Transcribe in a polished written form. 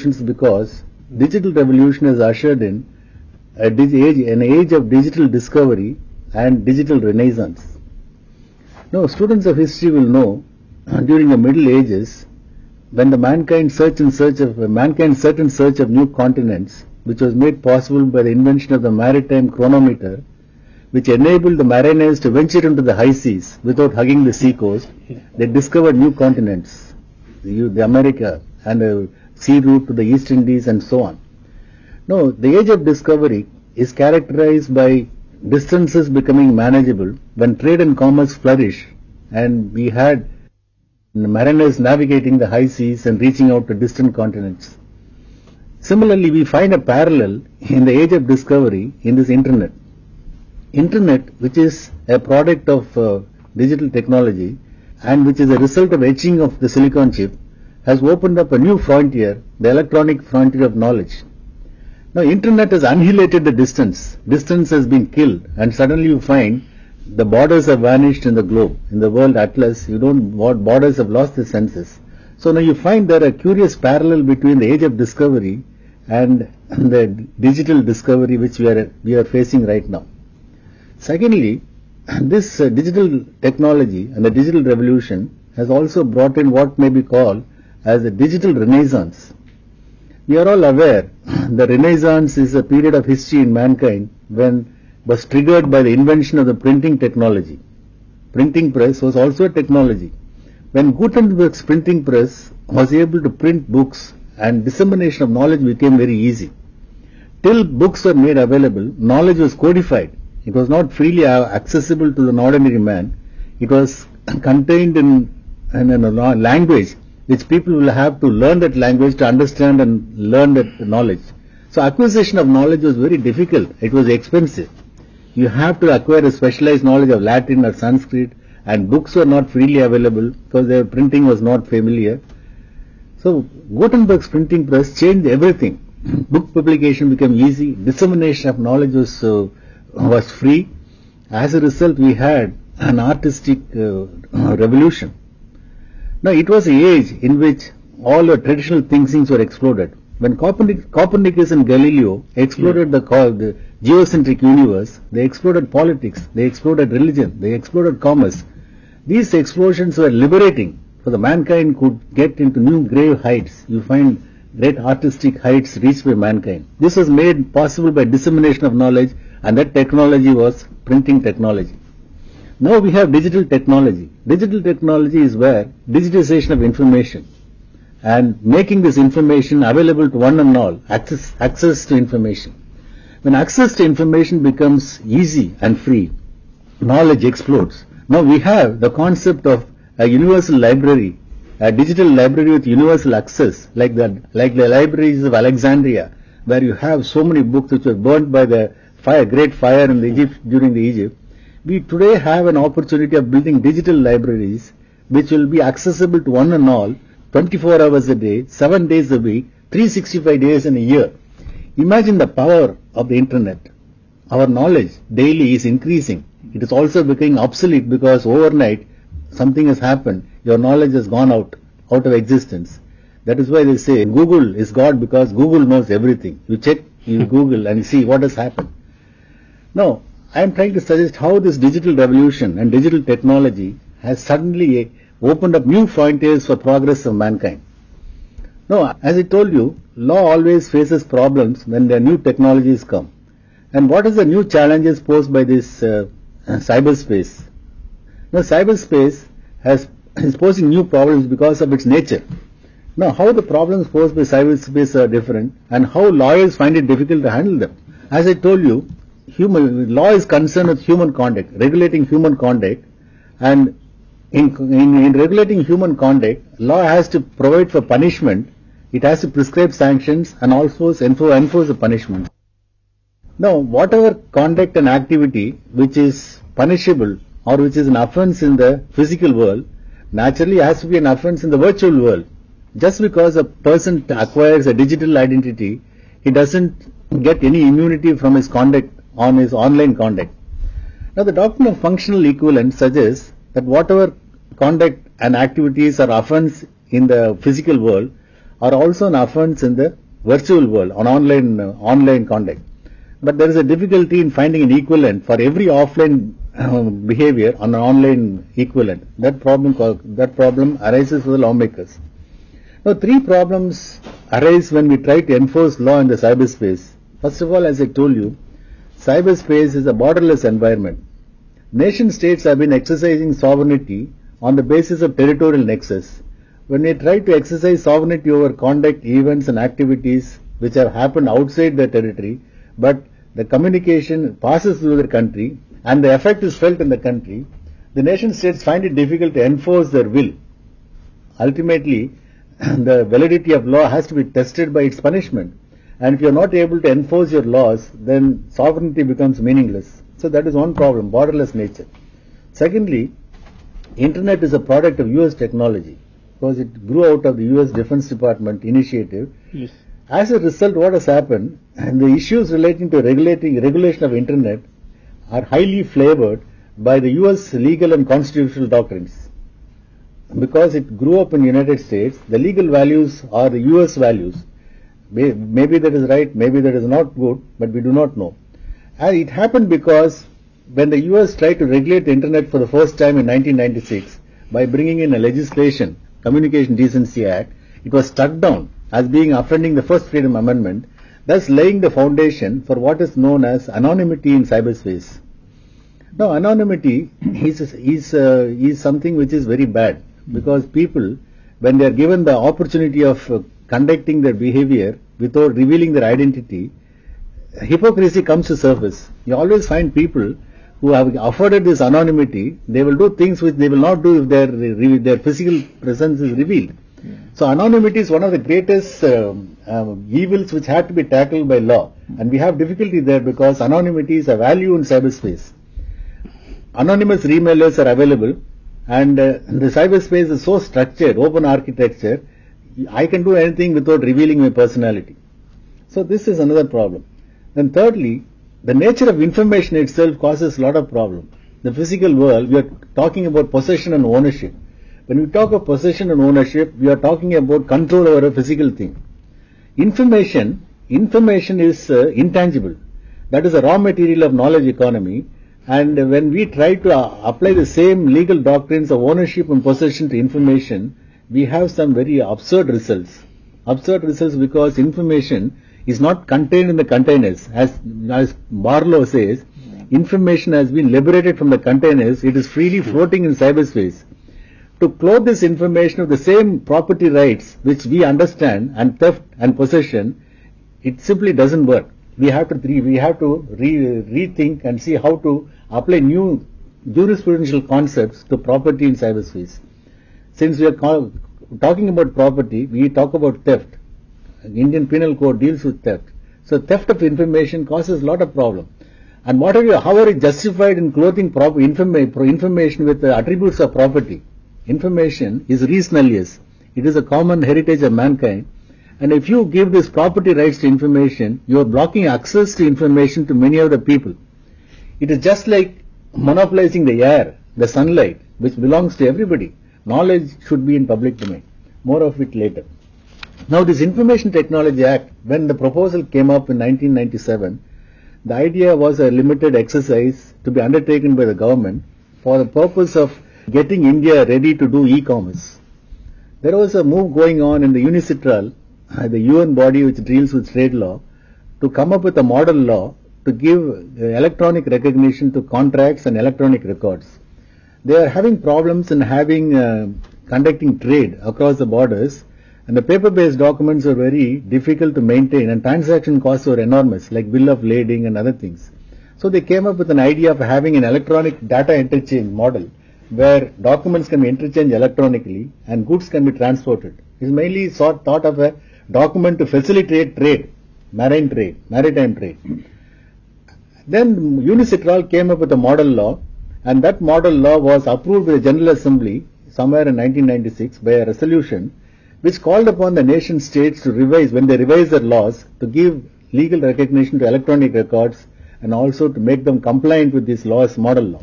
revolutions because digital revolution has ushered in an age of digital discovery and digital renaissance. Now, students of history will know during the Middle Ages, when the mankind searched in search of new continents, which was made possible by the invention of the maritime chronometer, which enabled the mariners to venture into the high seas without hugging the sea coast. They discovered new continents, the America and a sea route to the East Indies and so on. Now, the age of discovery is characterized by distances becoming manageable when trade and commerce flourish, and we had mariners navigating the high seas and reaching out to distant continents. Similarly, we find a parallel in the age of discovery in this internet. Internet, which is a product of digital technology and which is a result of etching of the silicon chip, has opened up a new frontier, the electronic frontier of knowledge. Now, internet has annihilated the distance. Distance has been killed, and suddenly you find the borders have vanished in the globe. In the world atlas, borders have lost their senses. So now you find there a curious parallel between the age of discovery and the digital discovery which we are facing right now. Secondly, this digital technology and the digital revolution has also brought in what may be called as a digital renaissance. We are all aware the Renaissance is a period of history in mankind when was triggered by the invention of the printing technology. Printing press was also a technology. When Gutenberg's printing press was able to print books, and dissemination of knowledge became very easy. Till books were made available, knowledge was codified. It was not freely accessible to an ordinary man. It was contained in a language which people will have to learn that language to understand and learn that knowledge. So acquisition of knowledge was very difficult. It was expensive. You have to acquire a specialized knowledge of Latin or Sanskrit, and books were not freely available because their printing was not familiar. So Gutenberg's printing press changed everything. Book publication became easy. Dissemination of knowledge was free. As a result, we had an artistic revolution. Now, it was an age in which all the traditional thinkings were exploded. When Copernicus and Galileo exploded the geocentric universe, they exploded politics, they exploded religion, they exploded commerce. These explosions were liberating, for the mankind could get into new grave heights. You find great artistic heights reached by mankind. This was made possible by dissemination of knowledge, and that technology was printing technology. Now we have digital technology. Digital technology is where digitization of information and making this information available to one and all, access to information. When access to information becomes easy and free, knowledge explodes. Now we have the concept of a universal library, a digital library with universal access, like the libraries of Alexandria, where you have so many books which were burnt by the great fire in during the Egypt. We today have an opportunity of building digital libraries which will be accessible to one and all, 24 hours a day, 7 days a week, 365 days in a year. Imagine the power of the internet. Our knowledge daily is increasing. It is also becoming obsolete because overnight something has happened. Your knowledge has gone out of existence. That is why they say Google is God, because Google knows everything. You check, you Google and you see what has happened. Now, I am trying to suggest how this digital revolution and digital technology has suddenly opened up new frontiers for progress of mankind. Now, as I told you, law always faces problems when the new technologies come. And what is the new challenges posed by this cyberspace? Now, cyberspace is posing new problems because of its nature. Now, how the problems posed by cyberspace are different, and how lawyers find it difficult to handle them. As I told you, law is concerned with human conduct, regulating human conduct, and in regulating human conduct, law has to provide for punishment, it has to prescribe sanctions and also enforce the punishment. Now, whatever conduct and activity which is punishable or which is an offense in the physical world, naturally has to be an offense in the virtual world. Just because a person acquires a digital identity, he doesn't get any immunity from his conduct on his online conduct. Now, the doctrine of functional equivalence suggests that whatever conduct and activities are offense in the physical world are also an offense in the virtual world, on online conduct. But there is a difficulty in finding an equivalent for every offline behavior on an online equivalent. That problem arises for the lawmakers. Now, three problems arise when we try to enforce law in the cyberspace. First of all, as I told you, cyberspace is a borderless environment. Nation states have been exercising sovereignty on the basis of territorial nexus. When we try to exercise sovereignty over conduct, events and activities which have happened outside their territory, but the communication passes through the country and the effect is felt in the country, the nation states find it difficult to enforce their will. Ultimately, the validity of law has to be tested by its punishment. And if you are not able to enforce your laws, then sovereignty becomes meaningless. So that is one problem, borderless nature. Secondly, Internet is a product of US technology because it grew out of the US Defense Department initiative. Yes. As a result, what has happened, and the issues relating to regulation of Internet are highly flavored by the US legal and constitutional doctrines. Because it grew up in the United States, the legal values are the US values. Maybe that is right, maybe that is not good, but we do not know. And it happened because when the US tried to regulate the Internet for the first time in 1996 by bringing in a legislation, Communication Decency Act, it was struck down as being offending the First Freedom Amendment, thus laying the foundation for what is known as anonymity in cyberspace. Now, anonymity is something which is very bad because people, when they are given the opportunity of conducting their behavior without revealing their identity, hypocrisy comes to surface. You always find people who have afforded this anonymity, they will do things which they will not do if their physical presence is revealed. Yeah. So anonymity is one of the greatest evils which had to be tackled by law, and we have difficulty there because anonymity is a value in cyberspace. Anonymous remailers are available, and the cyberspace is so structured, open architecture, I can do anything without revealing my personality. So this is another problem. Then thirdly, the nature of information itself causes a lot of problem. The physical world, we are talking about possession and ownership. When we talk of possession and ownership, we are talking about control over a physical thing. Information is intangible. That is a raw material of knowledge economy. And when we try to apply the same legal doctrines of ownership and possession to information, we have some very absurd results. Absurd results because information is not contained in the containers. As Barlow says, information has been liberated from the containers. It is freely floating in cyberspace. To clothe this information with the same property rights which we understand and theft and possession, it simply doesn't work. We have to rethink and see how to apply new jurisprudential concepts to property in cyberspace. Since we are talking about property, we talk about theft. Indian Penal Code deals with theft. So theft of information causes a lot of problem. And how are you justified in clothing information with the attributes of property? Information is res nullius. It is a common heritage of mankind. And if you give this property rights to information, you are blocking access to information to many other people. It is just like monopolizing the air, the sunlight, which belongs to everybody. Knowledge should be in public domain. More of it later. Now, this Information Technology Act, when the proposal came up in 1997, the idea was a limited exercise to be undertaken by the government for the purpose of getting India ready to do e-commerce. There was a move going on in the UNICITRAL, the UN body which deals with trade law, to come up with a model law to give electronic recognition to contracts and electronic records. They are having problems in conducting trade across the borders, and the paper-based documents are very difficult to maintain, and transaction costs were enormous, like bill of lading and other things. So they came up with an idea of having an electronic data interchange model, where documents can be interchanged electronically and goods can be transported. It is mainly thought of a document to facilitate trade, maritime trade. Then UNICITRAL came up with a model law, and that model law was approved by the General Assembly somewhere in 1996 by a resolution which called upon the nation states to revise, when they revise their laws, to give legal recognition to electronic records and also to make them compliant with these laws, model law.